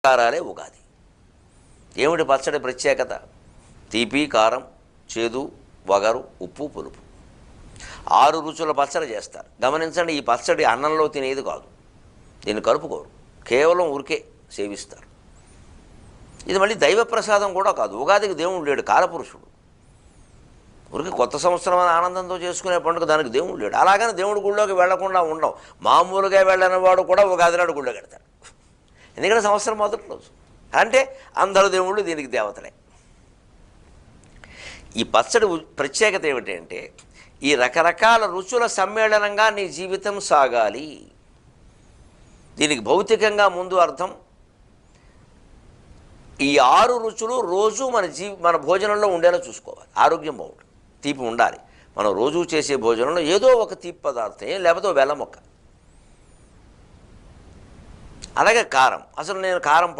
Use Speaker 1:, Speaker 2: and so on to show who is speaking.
Speaker 1: కారాలే ఉగాది. ఏమిటి పచ్చడి ప్రత్యేకత? తీపి, కారం, చేదు, వగరు, ఉప్పు, పులుపు 6 రుచుల పచ్చడి చేస్తారు. గమనించండి, ఈ పచ్చడి అన్నంలో తినేది కాదు, దీన్ని కలుపుకోరు, కేవలం ఊరికే సేవిస్తారు. ఇది మళ్ళీ దైవ ప్రసాదం కూడా కాదు. ఉగాదికి దేవుడు లేడు, కాలపురుషుడు. ఊరికి కొత్త సంవత్సరం అని ఆనందంతో చేసుకునే పండుగ, దానికి దేవుడు లేడు. అలాగని దేవుడి గుళ్ళోకి వెళ్లకుండా ఉండవు. మామూలుగా వెళ్ళని వాడు కూడా ఉగాది నాడు గుళ్ళోకి వెళ్తాడు, ఎందుకంటే సంవత్సరం మొదటి రోజు. అంటే అందరు దేవుళ్ళు దీనికి దేవతలే. ఈ పచ్చడి ప్రత్యేకత ఏమిటంటే, ఈ రకరకాల రుచుల సమ్మేళనంగా నీ జీవితం సాగాలి. దీనికి భౌతికంగా ముందు అర్థం, ఈ 6 రుచులు రోజు మన భోజనంలో ఉండేలా చూసుకోవాలి. ఆరోగ్యం బాగుంటుంది, తీపి ఉండాలి. మనం రోజు చేసే భోజనంలో ఏదో ఒక తీపి పదార్థం, లేకపోతే బెల్లం మొక్క. అలాగే కారం. అసలు నేను కారం